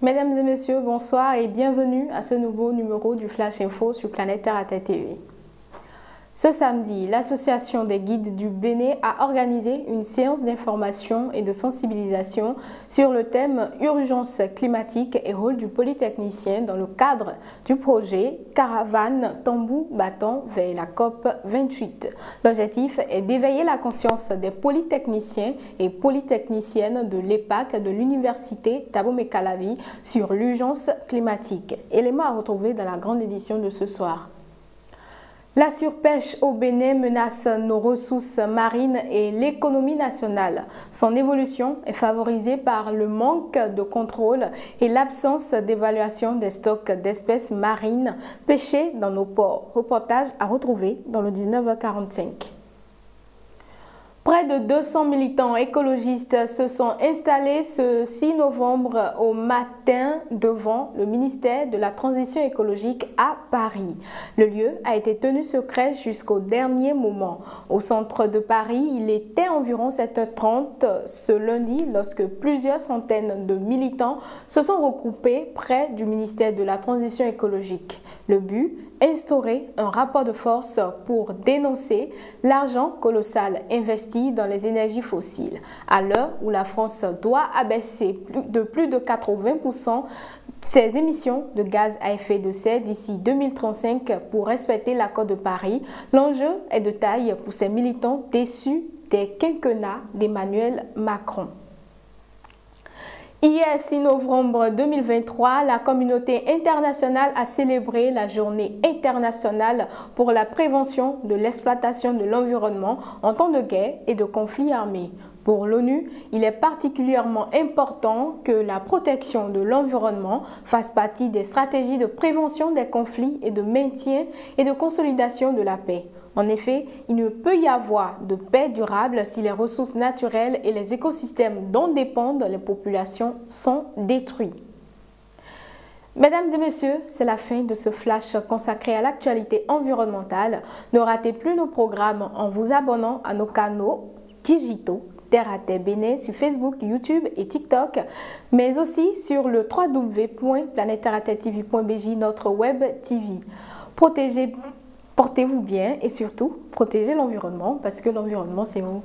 Mesdames et messieurs, bonsoir et bienvenue à ce nouveau numéro du Flash Info sur Planète Terre à Tête TV. Ce samedi, l'Association des guides du Bénin a organisé une séance d'information et de sensibilisation sur le thème urgence climatique et rôle du polytechnicien dans le cadre du projet Caravane Tambour Battant vers la COP 28. L'objectif est d'éveiller la conscience des polytechniciens et polytechniciennes de l'EPAC de l'Université Thabo-Mekalavi sur l'urgence climatique. Élément à retrouver dans la grande édition de ce soir. La surpêche au Bénin menace nos ressources marines et l'économie nationale. Son évolution est favorisée par le manque de contrôle et l'absence d'évaluation des stocks d'espèces marines pêchées dans nos ports. Reportage à retrouver dans le 19h45. Près de 200 militants écologistes se sont installés ce 6 novembre au matin devant le ministère de la Transition écologique à Paris. Le lieu a été tenu secret jusqu'au dernier moment. Au centre de Paris, il était environ 7h30 ce lundi lorsque plusieurs centaines de militants se sont regroupés près du ministère de la Transition écologique. Le but, instaurer un rapport de force pour dénoncer l'argent colossal investi dans les énergies fossiles. À l'heure où la France doit abaisser de plus de 80% ses émissions de gaz à effet de serre d'ici 2035 pour respecter l'accord de Paris, l'enjeu est de taille pour ces militants déçus des quinquennats d'Emmanuel Macron. Hier, 6 novembre 2023, la communauté internationale a célébré la journée internationale pour la prévention de l'exploitation de l'environnement en temps de guerre et de conflits armés. Pour l'ONU, il est particulièrement important que la protection de l'environnement fasse partie des stratégies de prévention des conflits et de maintien et de consolidation de la paix. En effet, il ne peut y avoir de paix durable si les ressources naturelles et les écosystèmes dont dépendent les populations sont détruits. Mesdames et messieurs, c'est la fin de ce flash consacré à l'actualité environnementale. Ne ratez plus nos programmes en vous abonnant à nos canaux digitaux Terre à Terre Bénin sur Facebook, YouTube et TikTok, mais aussi sur le www.planetterratv.bj, notre web TV. Portez-vous bien et surtout, protégez l'environnement parce que l'environnement, c'est vous.